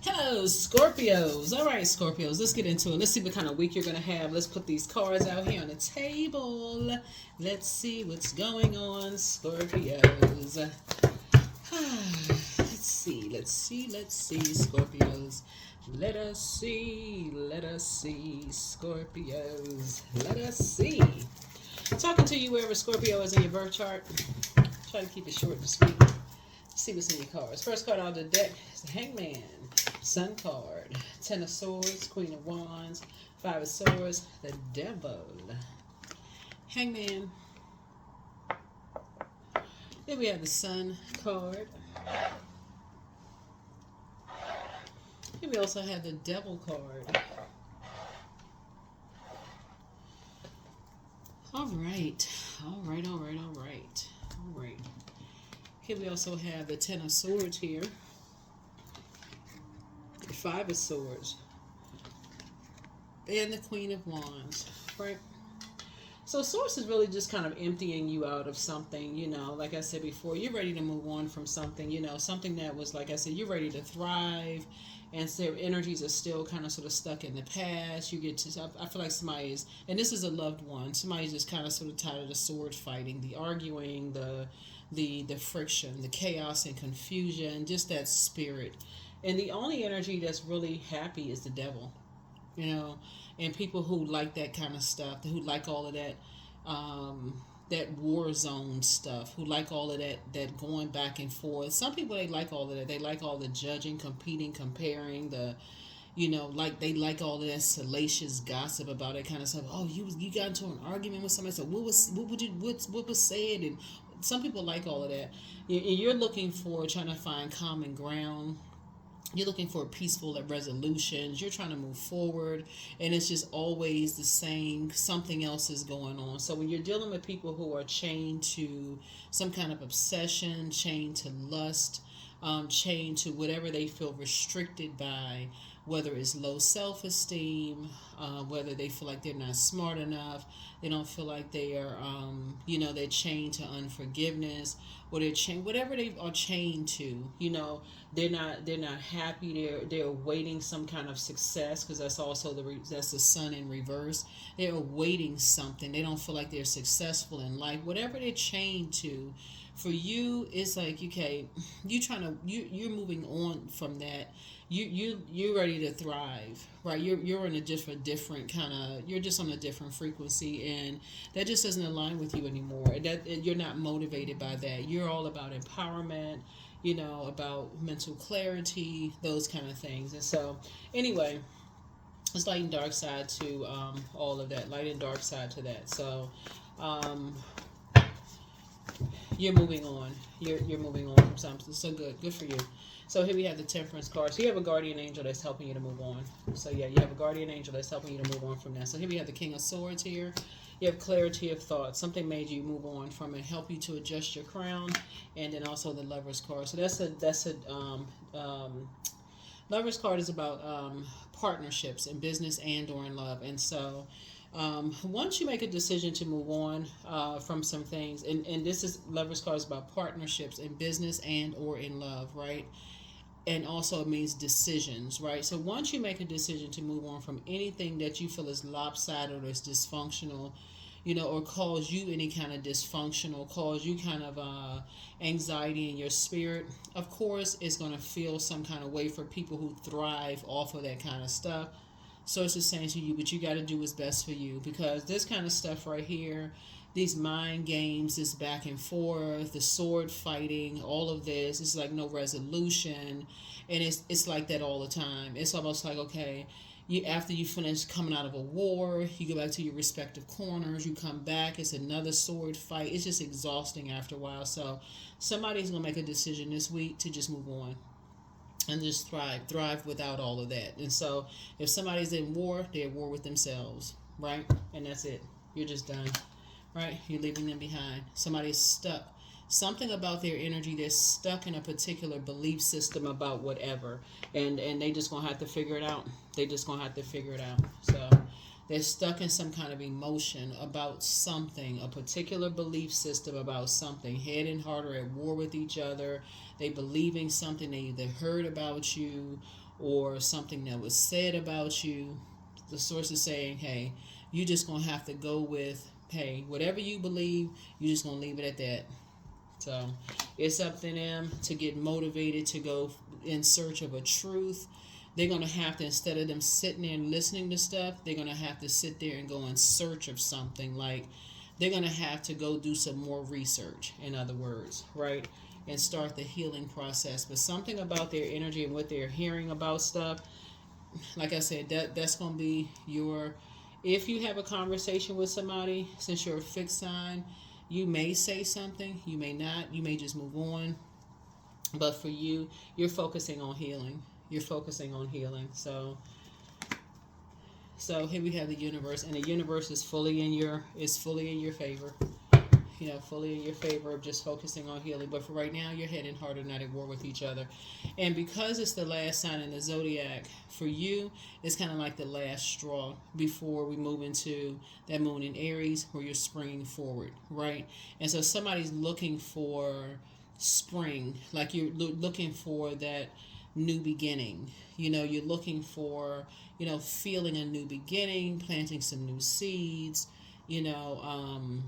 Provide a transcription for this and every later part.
Hello, Scorpios. All right, Scorpios, let's get into it. Let's see what kind of week you're going to have. Let's put these cards out here on the table. Let's see what's going on, Scorpios. Let's see, Scorpios. Let us see, Scorpios. Let us see. Talking to you wherever Scorpio is in your birth chart. Try to keep it short and sweet. See what's in your cards. First card out of the deck is the Hangman, Sun card, Ten of Swords, Queen of Wands, Five of Swords, the Devil, Hangman. Then we have the Sun card. Here we also have the Devil card. All right. Here we also have the Ten of Swords here. The Five of Swords. And the Queen of Wands. Right? So Source is really just kind of emptying you out of something, like I said before, you're ready to move on from something, something that was, like I said, you're ready to thrive, and so their energies are still kind of sort of stuck in the past. You get to, I feel like somebody is, and this is a loved one, somebody's just kind of sort of tired of the sword fighting, the arguing, the friction, the chaos and confusion, just that spirit. And the only energy that's really happy is the Devil, and people who like that kind of stuff, who like all of that, that war zone stuff, who like all of that going back and forth. Some people, they like all of that. They like all the judging, competing, comparing, like they like all of that salacious gossip about that kind of stuff. Oh, you got into an argument with somebody, so what was said, and some people like all of that. You're looking for, trying to find common ground. You're looking for peaceful resolutions. You're trying to move forward, and it's just always the same. Something else is going on. So when you're dealing with people who are chained to some kind of obsession, chained to lust, chained to whatever they feel restricted by, whether it's low self-esteem, whether they feel like they're not smart enough, they don't feel like they are, they're chained to unforgiveness, or they're chained, whatever they are chained to, they're not happy. They're awaiting some kind of success, because that's also that's the Sun in reverse. They're awaiting something. They don't feel like they're successful in life. Whatever they're chained to, for you, it's like, okay, you're moving on from that. You're ready to thrive, right? You're in a different kind of, you're just on a different frequency, and that just doesn't align with you anymore. You're not motivated by that. You're all about empowerment, about mental clarity, those kind of things. And so, anyway, it's light and dark side to all of that. Light and dark side to that. So, you're moving on. You're moving on from something. So good for you. So here we have the Temperance card. So you have a guardian angel that's helping you to move on. So yeah, you have a guardian angel that's helping you to move on from that. So here we have the King of Swords here. You have clarity of thought. Something made you move on from it, help you to adjust your crown, and then also the Lover's card. So that's a Lover's card is about partnerships in business and or in love. And so once you make a decision to move on from some things, and this is Lover's card is about partnerships in business and or in love, right? And also it means decisions, right? So once you make a decision to move on from anything that you feel is lopsided or is dysfunctional, or cause you any kind of dysfunctional, cause you kind of anxiety in your spirit, of course it's going to feel some kind of way for people who thrive off of that kind of stuff. So it's just saying to you, but you got to do what's best for you, because this kind of stuff right here, these mind games, this back and forth, the sword fighting, all of this, it's like no resolution, and it's like that all the time. It's almost like, okay, after you finish coming out of a war, you go back to your respective corners, you come back, it's another sword fight. It's just exhausting after a while. So somebody's gonna make a decision this week to just move on and just thrive without all of that. And so if somebody's in war, they're at war with themselves, right? And that's it. You're just done, right? You're leaving them behind. Somebody's stuck. Something about their energy, they're stuck in a particular belief system about whatever, and they just gonna have to figure it out. They just gonna have to figure it out. So They're stuck in some kind of emotion about something, a particular belief system about something. Head and heart are at war with each other. They believing something they either heard about you or something that was said about you. The source is saying, hey, you just going to have to go with, hey, whatever you believe, you just going to leave it at that. So it's up to them to get motivated to go in search of a truth. They're going to have to, instead of them sitting there and listening to stuff, they're going to have to sit there and go in search of something. Like, they're going to have to go do some more research, in other words, right? And start the healing process. But something about their energy and what they're hearing about stuff, like I said, that's going to be your, if you have a conversation with somebody, since you're a fixed sign, you may say something, you may not, you may just move on. But for you, you're focusing on healing. You're focusing on healing. So here we have the universe, and the universe is fully in your favor. You know, fully in your favor of just focusing on healing. But for right now, your head and heart are not at war with each other. And because it's the last sign in the zodiac, for you, it's kind of like the last straw before we move into that moon in Aries, where you're springing forward, right? And so somebody's looking for spring, like you're looking for that new beginning. You know, you're looking for, you know, feeling a new beginning, planting some new seeds, you know,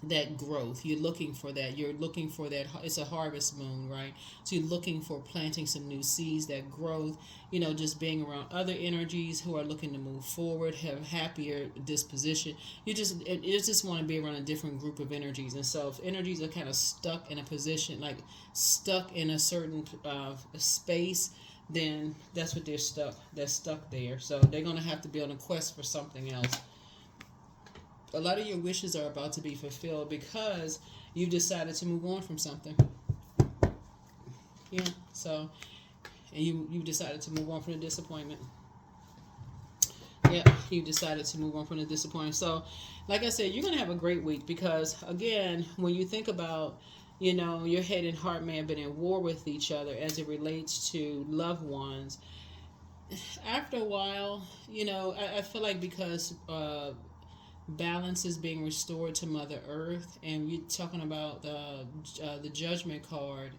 that growth. You're looking for that. You're looking for that. It's a harvest moon, right? So you're looking for planting some new seeds, that growth, you know, just being around other energies who are looking to move forward, have happier disposition. You just want to be around a different group of energies. And so if energies are kind of stuck in a position, like stuck in a certain space, then that's what they're stuck. They're stuck there. So they're going to have to be on a quest for something else. A lot of your wishes are about to be fulfilled because you decided to move on from something. Yeah, so, and you decided to move on from the disappointment. Yeah, you decided to move on from the disappointment. So, like I said, you're going to have a great week because, again, when you think about, you know, your head and heart may have been at war with each other as it relates to loved ones. After a while, you know, I feel like because balance is being restored to Mother Earth, and you're talking about the Judgment card,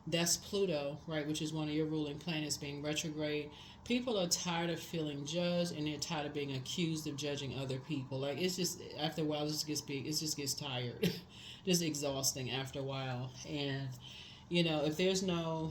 that's Pluto, right, which is one of your ruling planets being retrograde. People are tired of feeling judged, and they're tired of being accused of judging other people. Like, it's just, after a while, it just gets tired, just exhausting after a while. And you know, if there's no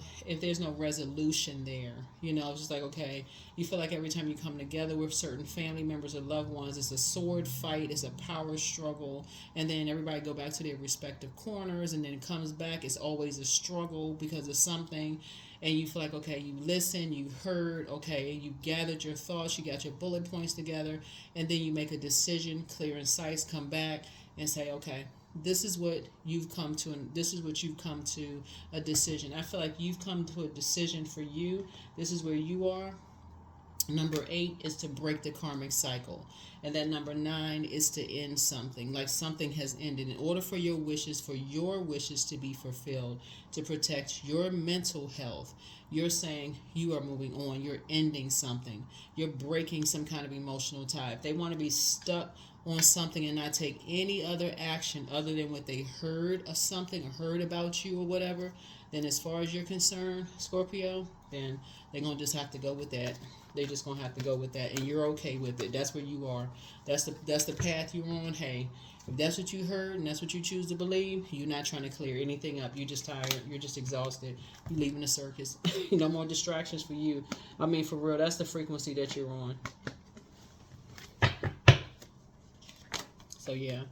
resolution there, you know, it's just like, okay, you feel like every time you come together with certain family members or loved ones, it's a sword fight, it's a power struggle, and then everybody go back to their respective corners, and then it comes back, it's always a struggle because of something. And you feel like, okay, you listen, you heard, okay, and you gathered your thoughts, you got your bullet points together, and then you make a decision, clear and concise, come back and say, okay, this is what you've come to, and this is what you've come to a decision. I feel like you've come to a decision for you. This is where you are. Number 8 is to break the karmic cycle. And then number 9 is to end something. Like something has ended. In order for your wishes to be fulfilled, to protect your mental health, you're saying you are moving on. You're ending something. You're breaking some kind of emotional tie. If they want to be stuck on something and not take any other action other than what they heard of something or heard about you or whatever, then as far as you're concerned, Scorpio, then they're going to just have to go with that. They're just going to have to go with that, and you're okay with it. That's where you are. That's the path you're on. Hey, if that's what you heard and that's what you choose to believe, you're not trying to clear anything up. You're just tired. You're just exhausted. You're leaving the circus. No more distractions for you. I mean, for real, that's the frequency that you're on. So yeah,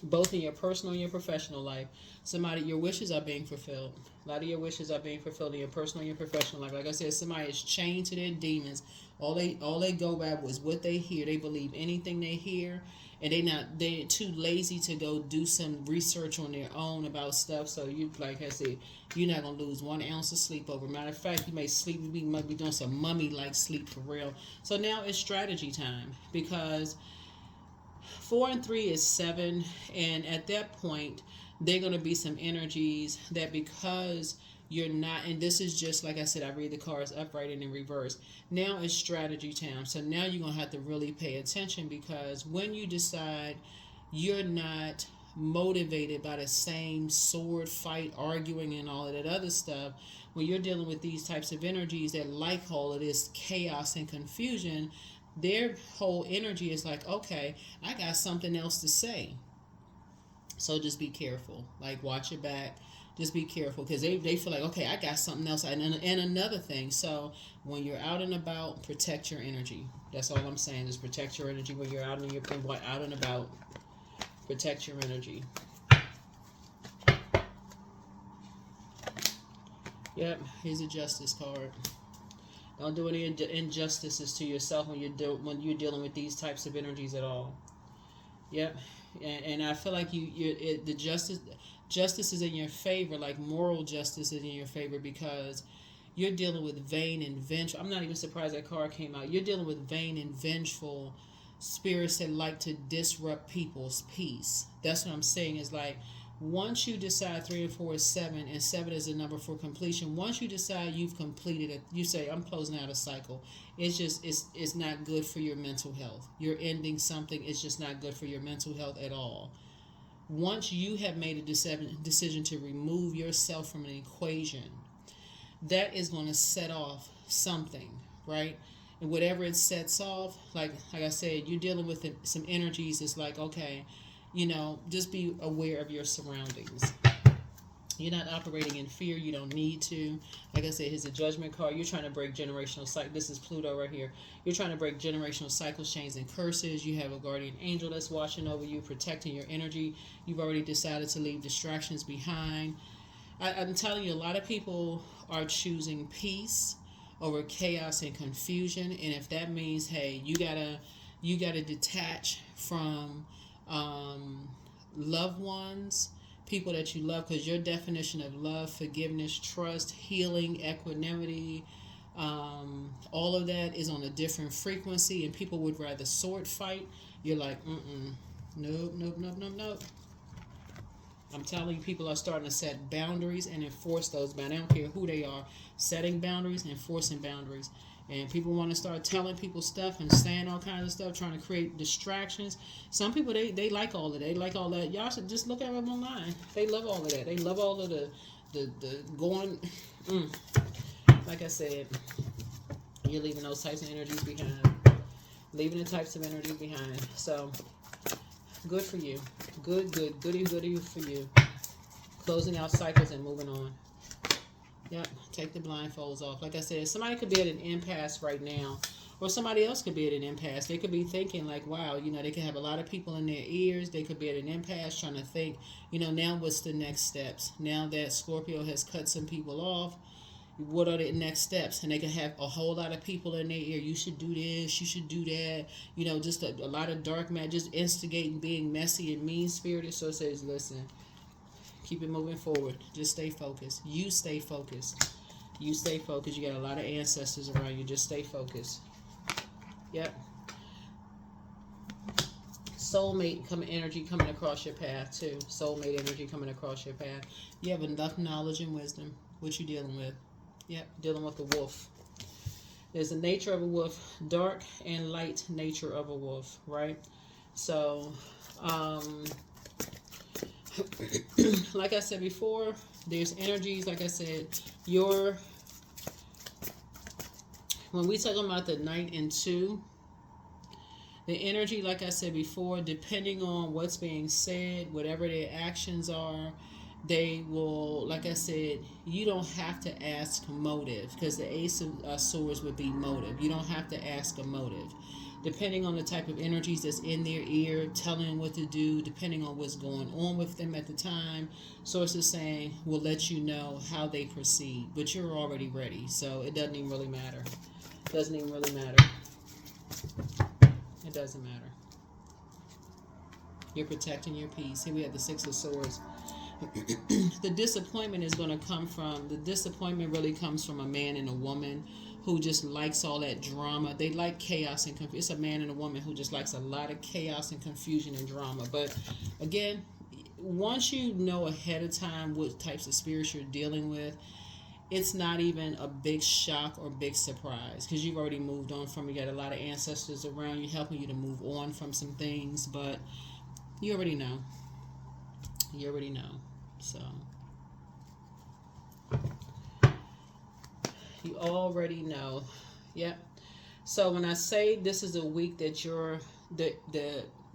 both in your personal and your professional life, your wishes are being fulfilled. A lot of your wishes are being fulfilled in your personal and your professional life. Like I said, somebody is chained to their demons. All they go by was what they hear. They believe anything they hear, and they're too lazy to go do some research on their own about stuff. So you, like I said, you're not gonna lose 1 ounce of sleep over. Matter of fact, you might be doing some mummy-like sleep for real. So now it's strategy time, because 4 and 3 is 7, and at that point, there are going to be some energies that, because You're not, and this is just like I said, I read the cards upright and in reverse. Now it's strategy time. So now you're going to have to really pay attention, because when you decide you're not motivated by the same sword fight, arguing, and all of that other stuff, when you're dealing with these types of energies that like all of this chaos and confusion, their whole energy is like, okay, I got something else to say. So just be careful. Like, watch your back. Just be careful, because they feel like, okay, I got something else. And another thing, so when you're out and about, protect your energy. That's all I'm saying, is protect your energy when you're out and about. Protect your energy. Yep, here's a Justice card. Don't do any injustices to yourself when you're dealing with these types of energies at all. Yep, and I feel like the justice is in your favor, like moral justice is in your favor, because you're dealing with vain and vengeful. I'm not even surprised that card came out. You're dealing with vain and vengeful spirits that like to disrupt people's peace. That's what I'm saying, is like, once you decide 3 and 4 is 7, and 7 is a number for completion. Once you decide you've completed it, you say, I'm closing out a cycle. It's not good for your mental health. You're ending something. It's just not good for your mental health at all. Once you have made a decision to remove yourself from an equation, that is going to set off something, right? And whatever it sets off, like I said, you're dealing with some energies. It's like, okay, just be aware of your surroundings. You're not operating in fear. You don't need to. Like I said, here's a Judgment card. You're trying to break generational cycles. This is Pluto right here. You're trying to break generational cycles, chains, and curses. You have a guardian angel that's watching over you, protecting your energy. You've already decided to leave distractions behind. I'm telling you, a lot of people are choosing peace over chaos and confusion. And if that means, hey, you gotta detach from loved ones, people that you love, because your definition of love, forgiveness, trust, healing, equanimity, all of that is on a different frequency, and people would rather sword fight. You're like, nope. I'm telling you, people are starting to set boundaries and enforce those boundaries. I don't care who they are, setting boundaries and enforcing boundaries. And people want to start telling people stuff and saying all kinds of stuff, trying to create distractions. Some people, they like all of that. They like all that. Y'all should just look at them online. They love all of that. They love all of the going. Like I said, you're leaving those types of energies behind. Leaving the types of energies behind. So, good for you. Goody for you. Closing out cycles and moving on. Yep, take the blindfolds off. Like I said, somebody could be at an impasse right now, or somebody else could be at an impasse. They could be thinking like, wow, they could have a lot of people in their ears. They could be at an impasse trying to think, now what's the next steps? Now that Scorpio has cut some people off, what are the next steps? And they can have a whole lot of people in their ear. You should do this, you should do that. Just a lot of dark magic, just instigating, being messy and mean-spirited. So it says, listen, keep it moving forward. Just stay focused. You stay focused. You stay focused. You got a lot of ancestors around you. Just stay focused. Yep. Soulmate energy coming across your path too. Soulmate energy coming across your path. You have enough knowledge and wisdom. What you dealing with? Yep. Dealing with the wolf. There's the nature of a wolf. Dark and light nature of a wolf. Right? So, like I said before, there's energies. Like I said, when we talk about the Knight and 2, the energy, like I said before, depending on what's being said, whatever their actions are, they will, like I said, you don't have to ask motive, because the Ace of Swords would be motive. You don't have to ask a motive. Depending on the type of energies that's in their ear, telling them what to do, depending on what's going on with them at the time, sources saying will let you know how they proceed. But you're already ready, so it doesn't even really matter. It doesn't even really matter. It doesn't matter. You're protecting your peace. Here we have the Six of Swords. The disappointment really comes from a man and a woman who just likes all that drama. They like chaos and confusion. It's a man and a woman who just likes a lot of chaos and confusion and drama. But again, once you know ahead of time what types of spirits you're dealing with, it's not even a big shock or big surprise because you've already moved on from. You got a lot of ancestors around you helping you to move on from some things, but you already know. You already know. So you already know. Yep. So when I say this is a week that you're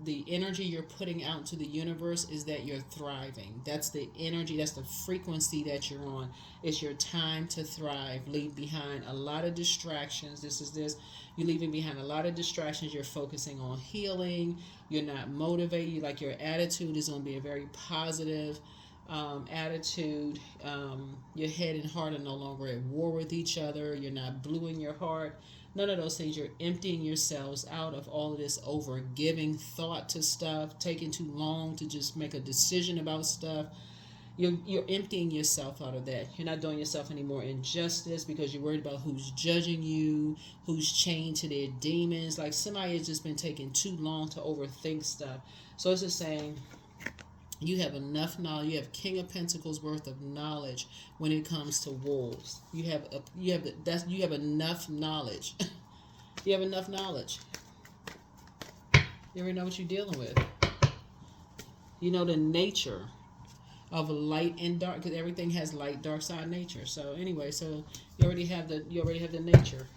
the energy you're putting out into the universe is that you're thriving. That's the energy, that's the frequency that you're on. It's your time to thrive. Leave behind a lot of distractions. You're leaving behind a lot of distractions. You're focusing on healing. You're not motivated. Like your attitude is going to be a very positive attitude. Your head and heart are no longer at war with each other. You're not blue in your heart. None of those things. You're emptying yourselves out of all of this over giving thought to stuff, taking too long to just make a decision about stuff. You're emptying yourself out of that. You're not doing yourself any more injustice because you're worried about who's judging you, who's chained to their demons. Like somebody has just been taking too long to overthink stuff. So it's just saying you have enough knowledge. You have King of Pentacles worth of knowledge when it comes to wolves. You have enough knowledge. You have enough knowledge. You already know what you're dealing with. You know the nature of light and dark, because everything has light, dark side nature. So anyway, so you already have the nature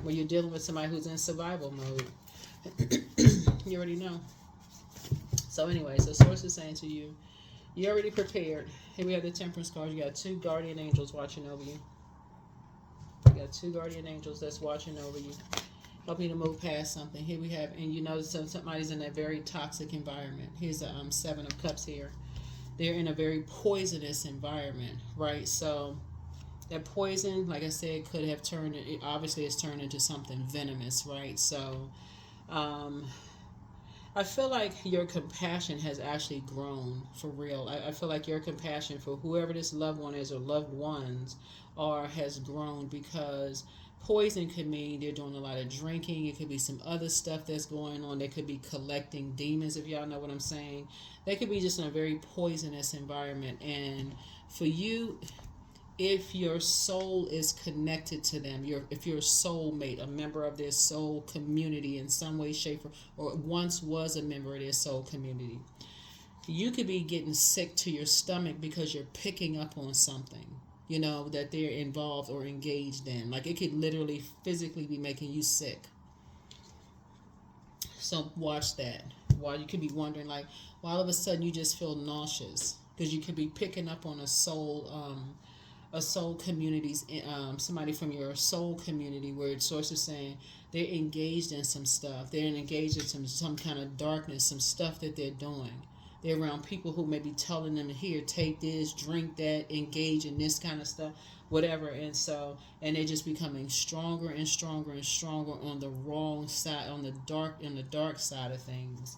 where you're dealing with somebody who's in survival mode. You already know. So anyway, so Source is saying to you, you're already prepared. Here we have the Temperance card. You got 2 guardian angels watching over you. You got 2 guardian angels that's watching over you, helping you to move past something. Here we have, and you know, so somebody's in a very toxic environment. Here's the 7 of Cups here. They're in a very poisonous environment, right? So that poison, like I said, could have turned, it obviously has turned into something venomous, right? So I feel like your compassion has actually grown for real. I feel like your compassion for whoever this loved one is or loved ones are has grown, because poison could mean they're doing a lot of drinking. It could be some other stuff that's going on. They could be collecting demons, if y'all know what I'm saying. They could be just in a very poisonous environment. And for you, if your soul is connected to them, if you're a soulmate, a member of their soul community in some way, shape, or once was a member of their soul community, you could be getting sick to your stomach because you're picking up on something, you know, that they're involved or engaged in. Like it could literally physically be making you sick. So watch that. While you could be wondering, like, why all of a sudden you just feel nauseous, because you could be picking up on a soul communities, somebody from your soul community, where Source is saying they're engaged in some stuff. They're engaged in some kind of darkness, some stuff that they're doing. They're around people who may be telling them, here, take this, drink that, engage in this kind of stuff, whatever. And they're just becoming stronger and stronger and stronger on the wrong side, on the dark side of things.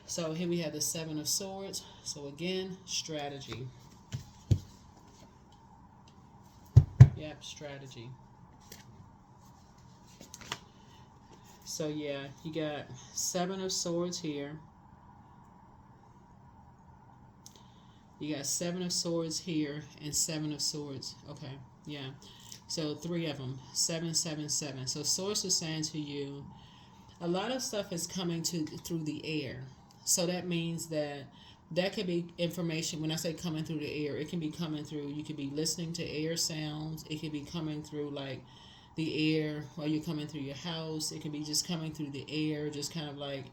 So here we have the 7 of Swords. So again, strategy. Yep, strategy. So yeah, you got 7 of Swords here. You got 7 of Swords here and 7 of Swords. Okay, yeah. So 3 of them. 7, 7, 7. So Source is saying to you, a lot of stuff is coming through the air. So that means that could be information. When I say coming through the air, it can be coming through, you could be listening to air sounds. It could be coming through like the air while you're coming through your house. It could be just coming through the air, just kind of like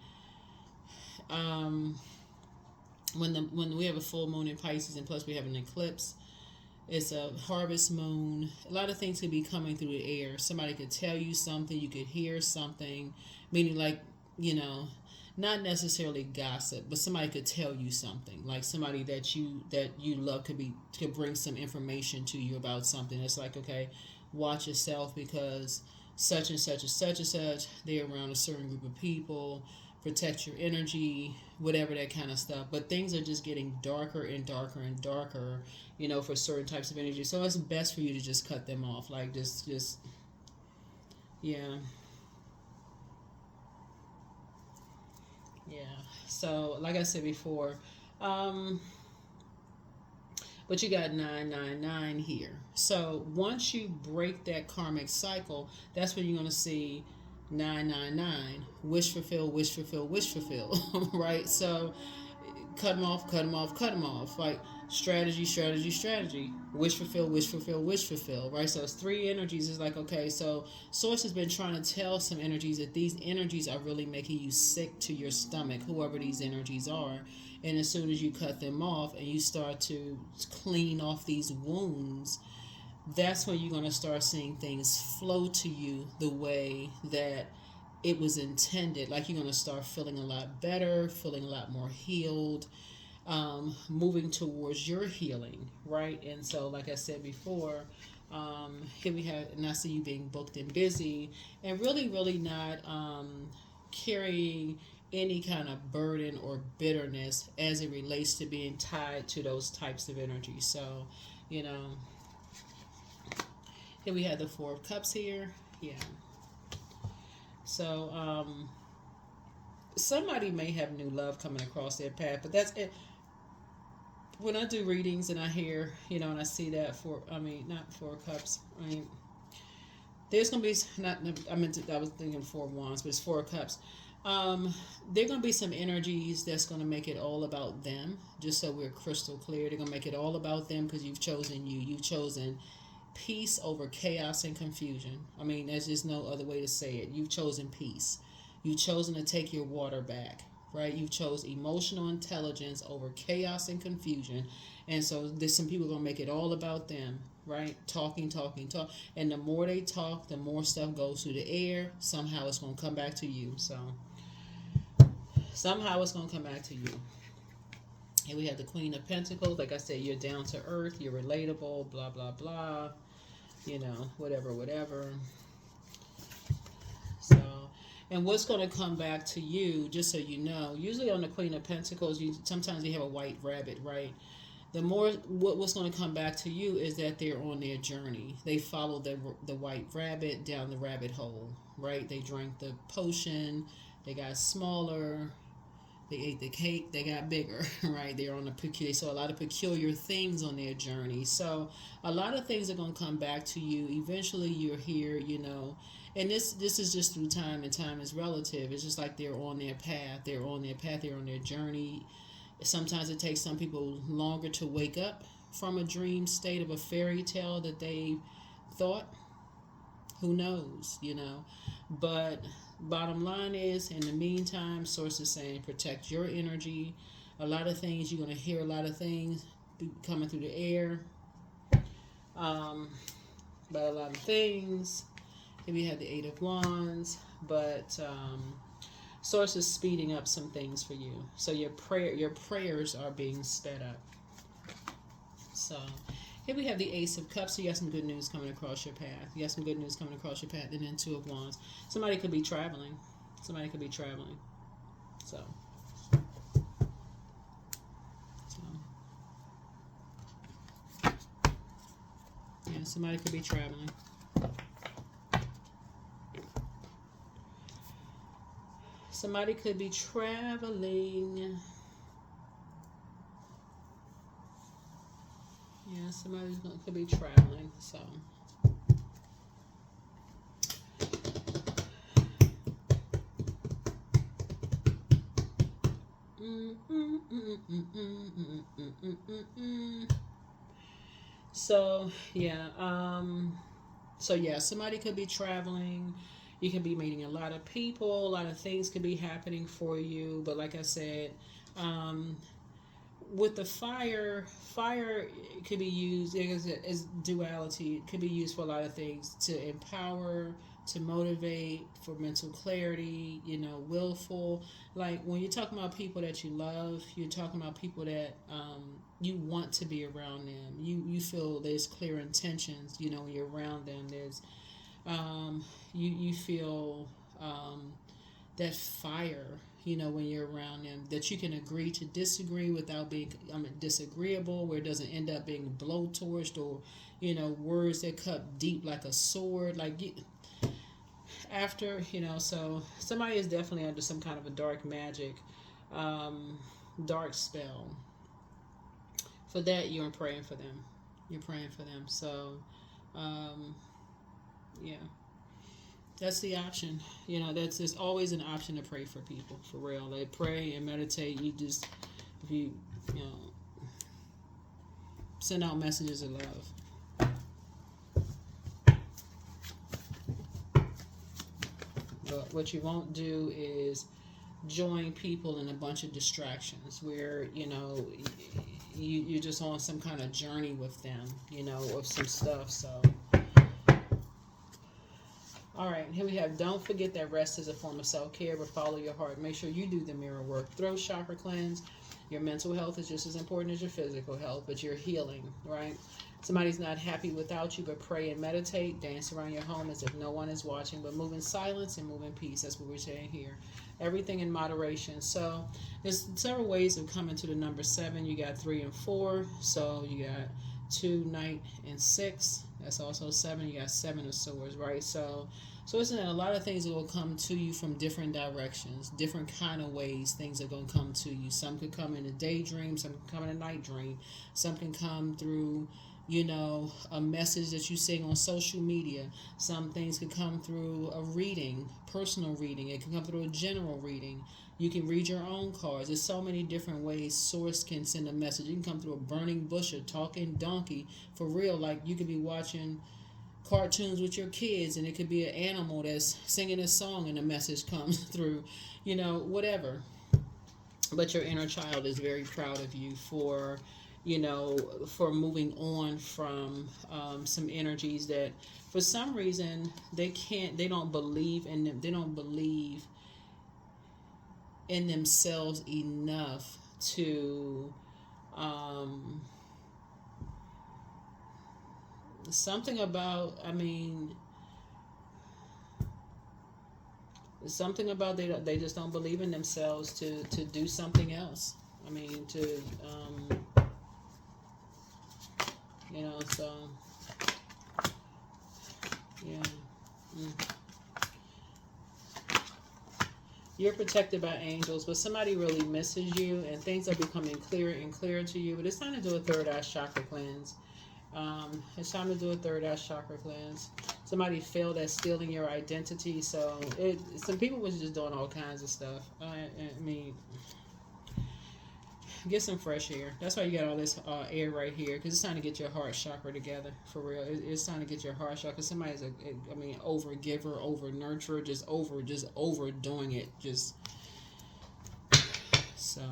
when we have a full moon in Pisces, and plus we have an eclipse, it's a harvest moon. A lot of things could be coming through the air. Somebody could tell you something, you could hear something, meaning like, you know, not necessarily gossip, but somebody could tell you something. Like somebody that you love could bring some information to you about something. It's like, okay, watch yourself because such and such and such and such, they're around a certain group of people. Protect your energy, whatever, that kind of stuff. But things are just getting darker and darker and darker, you know, for certain types of energy. So it's best for you to just cut them off. Like just yeah. Yeah. So like I said before, But you got 999 here. So once you break that karmic cycle, that's when you're going to see 999. Wish fulfill, wish fulfill, wish fulfill. Right? So cut them off, cut them off, cut them off. Like strategy, strategy, strategy. Wish fulfill, wish fulfill, wish fulfill. Right? So it's three energies. It's like, okay, so Source has been trying to tell some energies that these energies are really making you sick to your stomach, whoever these energies are. And as soon as you cut them off and you start to clean off these wounds, that's when you're going to start seeing things flow to you the way that it was intended. Like you're going to start feeling a lot better, feeling a lot more healed, moving towards your healing, right? And so, like I said before, here we have, and I see you being booked and busy, and really, really not carrying any kind of burden or bitterness as it relates to being tied to those types of energy. So, you know, here we have the Four of Cups here. Yeah. So, somebody may have new love coming across their path, but that's it. When I do readings and I hear, you know, and I see that not Four of Cups. I mean, there's going to be, I was thinking Four of Wands, but it's Four of Cups. There are going to be some energies that's going to make it all about them, just so we're crystal clear. They're going to make it all about them because you've chosen you. You've chosen peace over chaos and confusion. I mean, there's just no other way to say it. You've chosen peace. You've chosen to take your water back, right? You've chosen emotional intelligence over chaos and confusion. And so there's some people going to make it all about them, right? Talking. And the more they talk, the more stuff goes through the air. Somehow it's going to come back to you. So somehow it's going to come back to you. Here we have the Queen of Pentacles. Like I said, you're down to earth. You're relatable, blah, blah, blah. You know, whatever. So, and what's going to come back to you, just so you know, usually on the Queen of Pentacles, sometimes you have a white rabbit, right? The more, what's going to come back to you is that they're on their journey. They follow the white rabbit down the rabbit hole, right? They drank the potion. They got smaller. They ate the cake, they got bigger, right? They're on they saw a lot of peculiar things on their journey. So a lot of things are going to come back to you. Eventually you're here, you know, and this is just through time, and time is relative. It's just like they're on their path. They're on their journey. Sometimes it takes some people longer to wake up from a dream state of a fairy tale that they thought. Who knows, you know? But bottom line is, in the meantime, Source is saying protect your energy. A lot of things, you're going to hear a lot of things coming through the air. About a lot of things. Here we have the Eight of Wands. But Source is speeding up some things for you. So your prayers are being sped up. So here we have the Ace of Cups. So you have some good news coming across your path. You have some good news coming across your path. And then Two of Wands. Somebody could be traveling. So yeah, somebody could be traveling. Somebody could be traveling. Yeah, somebody could be traveling. So So yeah, somebody could be traveling. You can be meeting a lot of people. A lot of things could be happening for you. But like I said, with the fire could be used as duality. It could be used for a lot of things, to empower, to motivate, for mental clarity, you know, willful. Like when you're talking about people that you love, you're talking about people that you want to be around them. You feel there's clear intentions, you know, when you're around them. There's you feel that fire, you know, when you're around them, that you can agree to disagree without being disagreeable, where it doesn't end up being blowtorched, or, you know, words that cut deep like a sword. Like after, you know, so somebody is definitely under some kind of a dark magic, dark spell for that, you're praying for them. You're praying for them. So, yeah, that's the option. You know, there's always an option to pray for people, for real. Like, pray and meditate. You just, if you know, send out messages of love. But what you won't do is join people in a bunch of distractions where, you know, you're just on some kind of journey with them, you know, of some stuff. So, all right, here we have, don't forget that rest is a form of self-care, but follow your heart. Make sure you do the mirror work. Throat chakra cleanse. Your mental health is just as important as your physical health, but you're healing, right? Somebody's not happy without you, but pray and meditate. Dance around your home as if no one is watching, but move in silence and move in peace. That's what we're saying here. Everything in moderation. So there's several ways of coming to the number 7. You got 3 and 4. So you got 2, Knight, and 6. That's also 7. You got 7 of Swords, right? So isn't it a lot of things that will come to you from different directions, different kind of ways things are going to come to you. Some could come in a daydream, some can come in a night dream, some can come through, you know, a message that you sing on social media. Some things could come through a reading, personal reading. It can come through a general reading. You can read your own cards. There's so many different ways Source can send a message. You can come through a burning bush, a talking donkey, for real. Like, you could be watching cartoons with your kids and it could be an animal that's singing a song and a message comes through, you know, whatever. But your inner child is very proud of you for, you know, for moving on from some energies that for some reason they don't believe in them. They don't believe in themselves enough to something about, I mean, something about they just don't believe in themselves to do something else. I mean, to you know, so yeah. You're protected by angels, but somebody really misses you and things are becoming clearer and clearer to you. But it's time to do a third eye chakra cleanse. It's time to do a third eye chakra cleanse. Somebody failed at stealing your identity, so some people was just doing all kinds of stuff. I mean, get some fresh air. That's why you got all this air right here, because it's time to get your heart chakra together, for real. It's time to get your heart chakra. Somebody's over giver, over nurturer, just overdoing it, just so.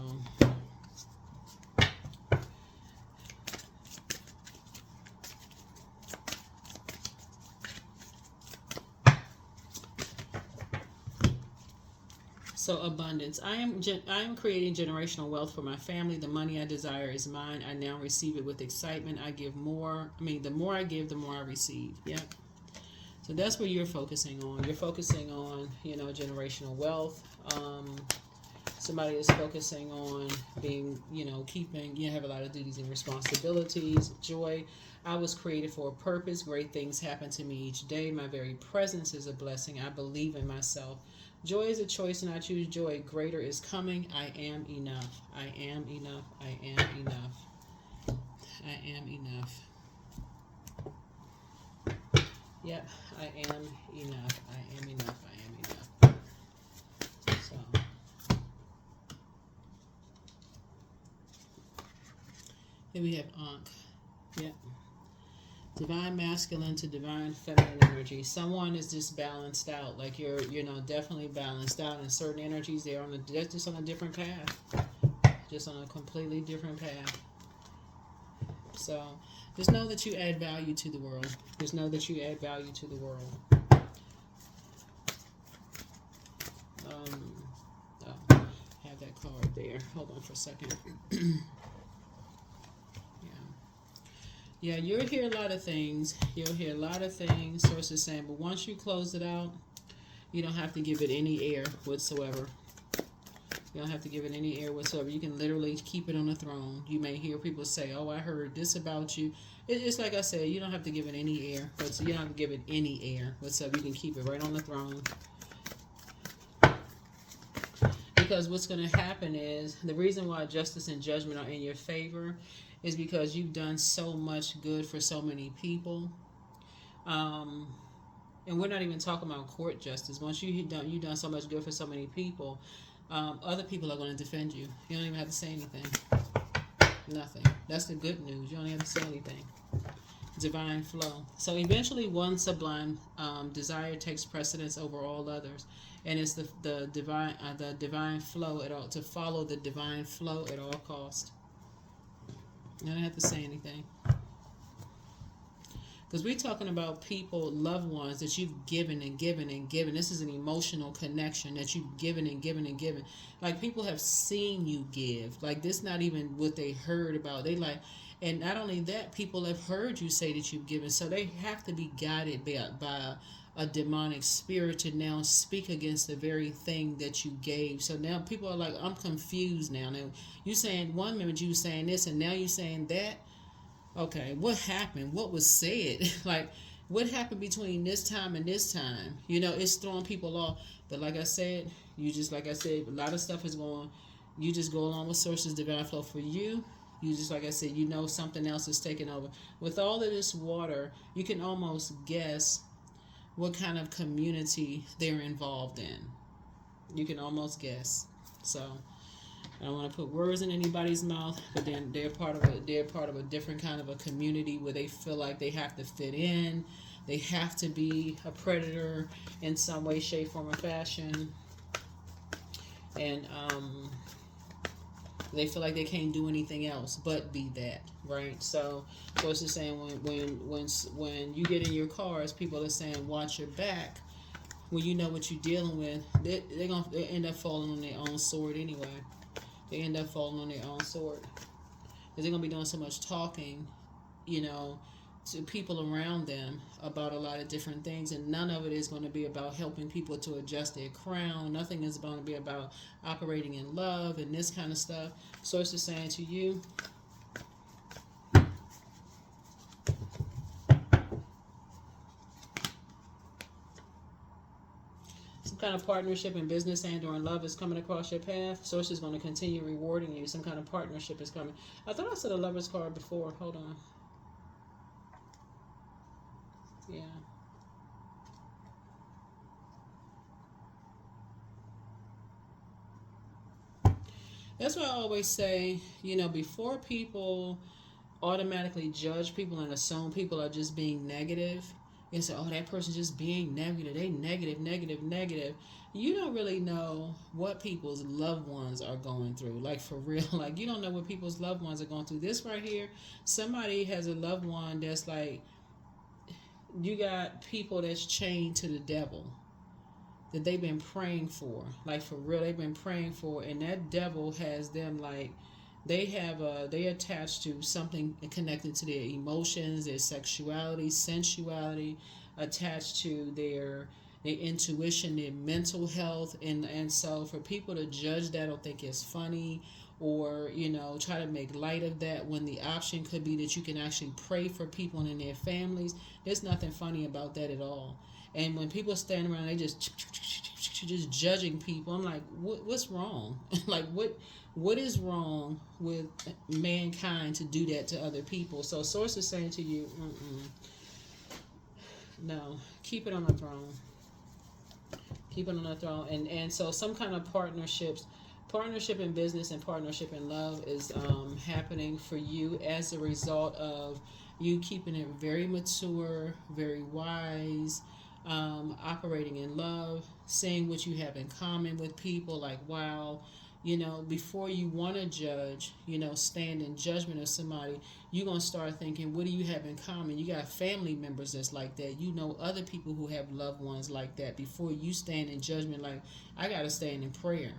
So abundance. I am creating generational wealth for my family. The money I desire is mine. I now receive it with excitement. I give more. The more I give, the more I receive. Yeah. So that's what you're focusing on. You're focusing on, you know, generational wealth. Somebody is focusing on being, you know, have a lot of duties and responsibilities. Joy. I was created for a purpose. Great things happen to me each day. My very presence is a blessing. I believe in myself. Joy is a choice and I choose joy. Greater is coming. I am enough. I am enough. I am enough. I am enough. Yep, I am enough. I am enough. I am enough. So, here we have Ankh. Yep. Divine masculine to divine feminine energy. Someone is just balanced out. Like you're definitely balanced out in certain energies. They're just on a different path. Just on a completely different path. So just know that you add value to the world. Just know that you add value to the world. Have that card there. Hold on for a second. Yeah, you'll hear a lot of things. You'll hear a lot of things, Source is saying, but once you close it out, you don't have to give it any air whatsoever. You don't have to give it any air whatsoever. You can literally keep it on the throne. You may hear people say, oh, I heard this about you. It's like I said, you don't have to give it any air. You don't have to give it any air whatsoever. You can keep it right on the throne. Because what's going to happen is, the reason why justice and judgment are in your favor is because you've done so much good for so many people. Um, and we're not even talking about court justice. Once you've done so much good for so many people, other people are going to defend you. You don't even have to say anything. Nothing. That's the good news. You don't even have to say anything. Divine flow. So eventually, one sublime desire takes precedence over all others, and it's the divine flow at all, to follow the divine flow at all cost. You don't have to say anything. Because we're talking about people, loved ones that you've given and given and given. This is an emotional connection that you've given and given and given. Like, people have seen you give. Like, this not even what they heard about. They like, and not only that, people have heard you say that you've given. So they have to be guided by a demonic spirit to now speak against the very thing that you gave. So now people are like, I'm confused now. Now, you saying one minute you saying this and now you saying that. Okay, what happened? What was said? Like, what happened between this time and this time? You know, it's throwing people off. But like I said, a lot of stuff is going, you just go along with sources, divine flow for you. You just, like I said, you know something else is taking over. With all of this water, you can almost guess what kind of community they're involved in. You can almost guess. So, I don't want to put words in anybody's mouth, but then they're part of a different kind of a community where they feel like they have to fit in, they have to be a predator in some way, shape, form, or fashion, and they feel like they can't do anything else but be that, right? So it's just saying when you get in your cars, people are saying watch your back. When you know what you're dealing with, they're gonna end up falling on their own sword anyway. They end up falling on their own sword. Because they're going to be doing so much talking, you know, to people around them about a lot of different things. And none of it is going to be about helping people to adjust their crown. Nothing is going to be about operating in love and this kind of stuff. Source is saying to you, kind of partnership in business and or in love is coming across your path. Source is going to continue rewarding you. Some kind of partnership is coming. I thought I said a lover's card before. Hold on. Yeah. That's why I always say, you know, before people automatically judge people and assume people are just being negative, and say, oh, that person's just being negative. They negative, negative, negative. You don't really know what people's loved ones are going through. Like, for real. Like, you don't know what people's loved ones are going through. This right here, somebody has a loved one that's like, you got people that's chained to the devil that they've been praying for. Like, for real, they've been praying for. And that devil has them like, they attached to something connected to their emotions, their sexuality, sensuality, attached to their intuition, their mental health, and so for people to judge that or think it's funny, or you know, try to make light of that when the option could be that you can actually pray for people and their families, there's nothing funny about that at all. And when people stand around, they just judging people. I'm like, what's wrong? Like, what is wrong with mankind to do that to other people? So source is saying to you, no, keep it on the throne. Keep it on the throne. And so some kind of partnership in business and partnership in love is happening for you as a result of you keeping it very mature, very wise, operating in love, seeing what you have in common with people. Like, wow, you know, before you want to judge, you know, stand in judgment of somebody, you're going to start thinking, what do you have in common? You got family members that's like that. You know other people who have loved ones like that. Before you stand in judgment, like, I got to stand in prayer.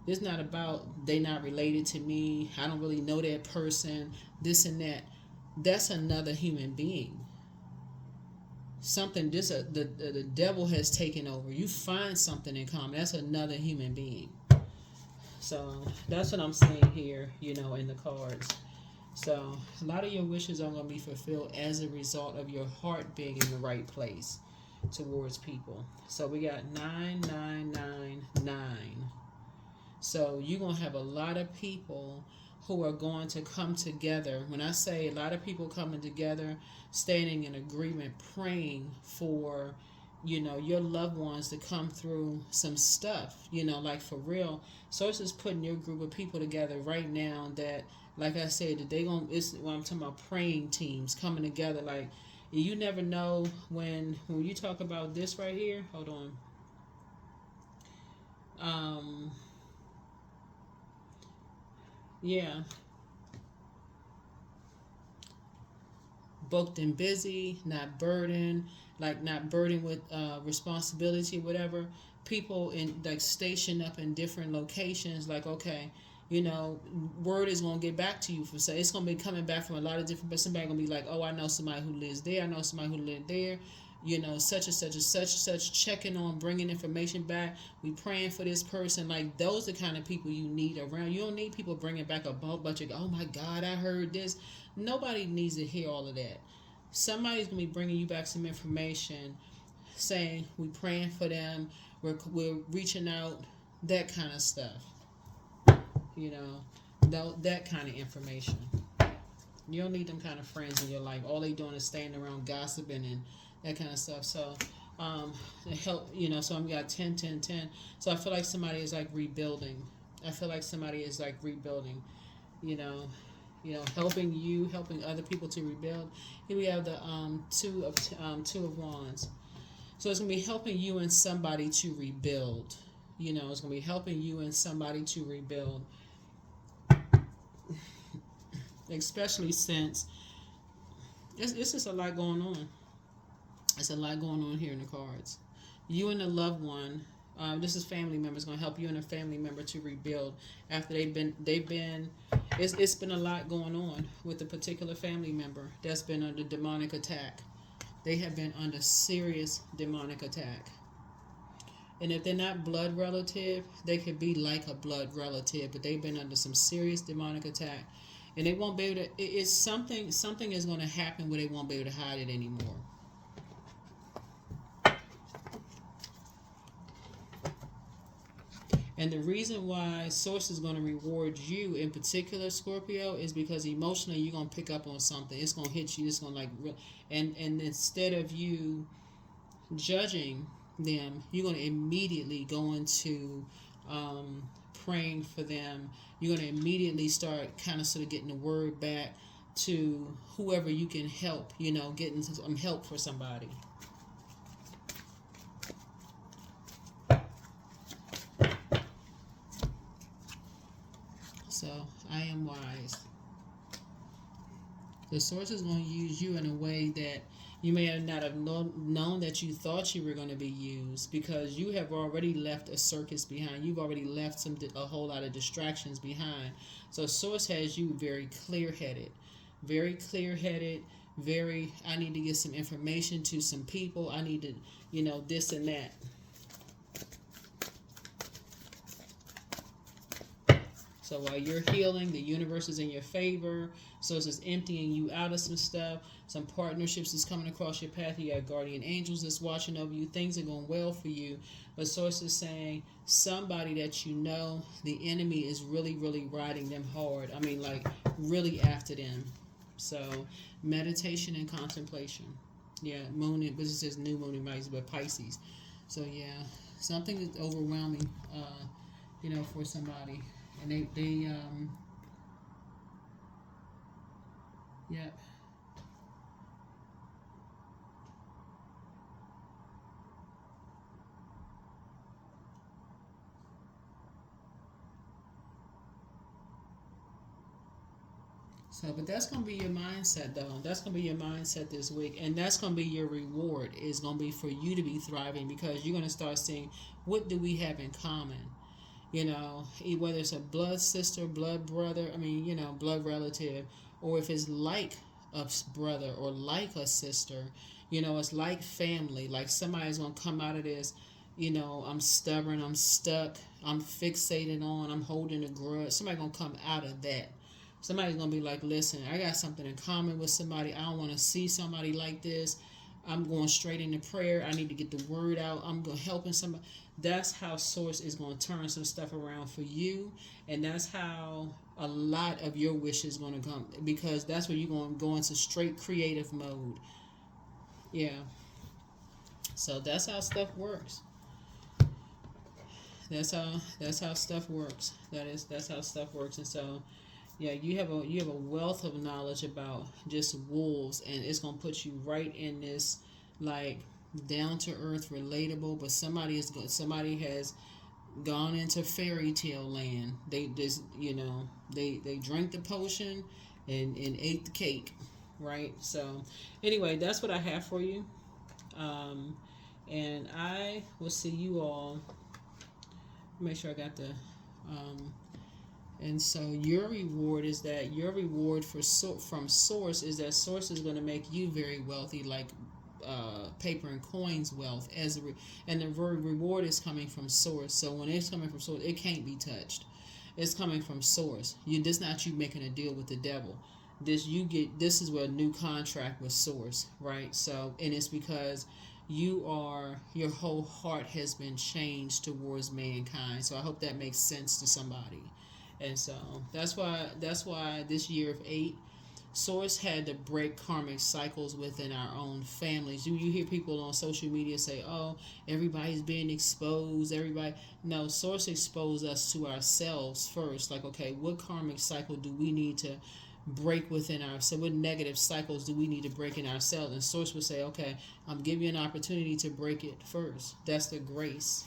It's not about they not related to me, I don't really know that person, this and that. That's another human being. Something, the devil has taken over. You find something in common. That's another human being. So that's what I'm seeing here, you know, in the cards. So a lot of your wishes are going to be fulfilled as a result of your heart being in the right place towards people. So we got 9999. So you're going to have a lot of people who are going to come together. When I say a lot of people coming together, standing in agreement, praying for, your loved ones to come through some stuff, like for real. Source is putting your group of people together right now that, like I said, that they gonna, it's when I'm talking about praying teams coming together. Like, you never know when you talk about this right here. Hold on. Yeah. Booked and busy, not burdened, like not burdened with responsibility, whatever. People in like stationed up in different locations, like, okay, word is gonna get back to you from, say, it's gonna be coming back from a lot of different, but somebody gonna be like, oh, I know somebody who lives there, I know somebody who lived there, such and such and such and such, checking on, bringing information back. We praying for this person. Like, those are the kind of people you need around. You don't need people bringing back a bunch of, oh my God, I heard this. Nobody needs to hear all of that. Somebody's gonna be bringing you back some information, saying we praying for them, we're reaching out, that kind of stuff. That kind of information. You don't need them kind of friends in your life. All they doing is staying around gossiping and that kind of stuff. So, help, so I've got 10, 10, 10. So I feel like somebody is like rebuilding. Helping you, helping other people to rebuild. Here we have the two of wands. So it's gonna be helping you and somebody to rebuild. It's gonna be helping you and somebody to rebuild. Especially since it's just a lot going on. It's a lot going on here in the cards. You and a loved one. This is family members going to help you and a family member to rebuild after they've been. It's been a lot going on with a particular family member that's been under demonic attack. They have been under serious demonic attack. And if they're not blood relative, they could be like a blood relative, but they've been under some serious demonic attack. And they won't be able to, it's something is going to happen where they won't be able to hide it anymore. And the reason why Source is going to reward you in particular, Scorpio, is because emotionally you're going to pick up on something. It's going to hit you. It's going to and instead of you judging them, you're going to immediately go into praying for them. You're going to immediately start kind of sort of getting the word back to whoever you can help, getting some help for somebody. So, I am wise. The Source is going to use you in a way that you may not have known that you thought you were going to be used, because you have already left a circus behind. You've already left a whole lot of distractions behind. So Source has you very clear-headed. Very clear-headed. I need to get some information to some people. I need to, this and that. So while you're healing, the universe is in your favor. So it's just emptying you out of some stuff. Some partnerships is coming across your path. You got guardian angels that's watching over you. Things are going well for you. But Source is saying somebody that the enemy is really, really riding them hard. I mean, like, really after them. So meditation and contemplation. Yeah, moon, but it says new moon in Pisces. So yeah, something is overwhelming, for somebody. And they yeah. So, but that's going to be your mindset, though. That's going to be your mindset this week. And that's going to be your reward. Is going to be for you to be thriving, because you're going to start seeing, what do we have in common? Whether it's a blood sister, blood brother, blood relative, or if it's like a brother or like a sister, it's like family. Like, somebody's going to come out of this, I'm stubborn, I'm stuck, I'm fixated on, I'm holding a grudge. Somebody's going to come out of that. Somebody's going to be like, listen, I got something in common with somebody. I don't want to see somebody like this. I'm going straight into prayer. I need to get the word out. I'm going helping somebody. That's how Source is going to turn some stuff around for you. And that's how a lot of your wishes going to come, because that's where you're going to go into straight creative mode. Yeah. So that's how stuff works. That's how stuff works. That's how stuff works. And so yeah, you have a wealth of knowledge about just wolves, and it's gonna put you right in this like down to earth, relatable. But somebody has gone into fairy tale land. They just they drank the potion and ate the cake, right? So anyway, that's what I have for you, and I will see you all. Make sure I got the and so your reward from source is that source is going to make you very wealthy, like paper and coins wealth and the reward is coming from source. So when it's coming from source, it can't be touched. It's coming from source. This not you making a deal with the devil. This is where a new contract with source, right? So, and it's because your whole heart has been changed towards mankind. So I hope that makes sense to somebody. And so that's why this year of 8, Source had to break karmic cycles within our own families. You hear people on social media say, "Oh, everybody's being exposed." No, Source exposed us to ourselves first. Like, okay, what karmic cycle do we need to break within ourselves? What negative cycles do we need to break in ourselves? And Source would say, "Okay, I'm giving you an opportunity to break it first." That's the grace,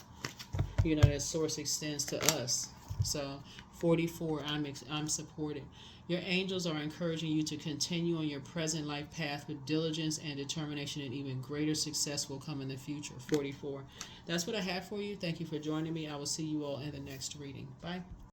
that Source extends to us. So 44, I'm supported. Your angels are encouraging you to continue on your present life path with diligence and determination, and even greater success will come in the future. 44. That's what I have for you. Thank you for joining me. I will see you all in the next reading. Bye.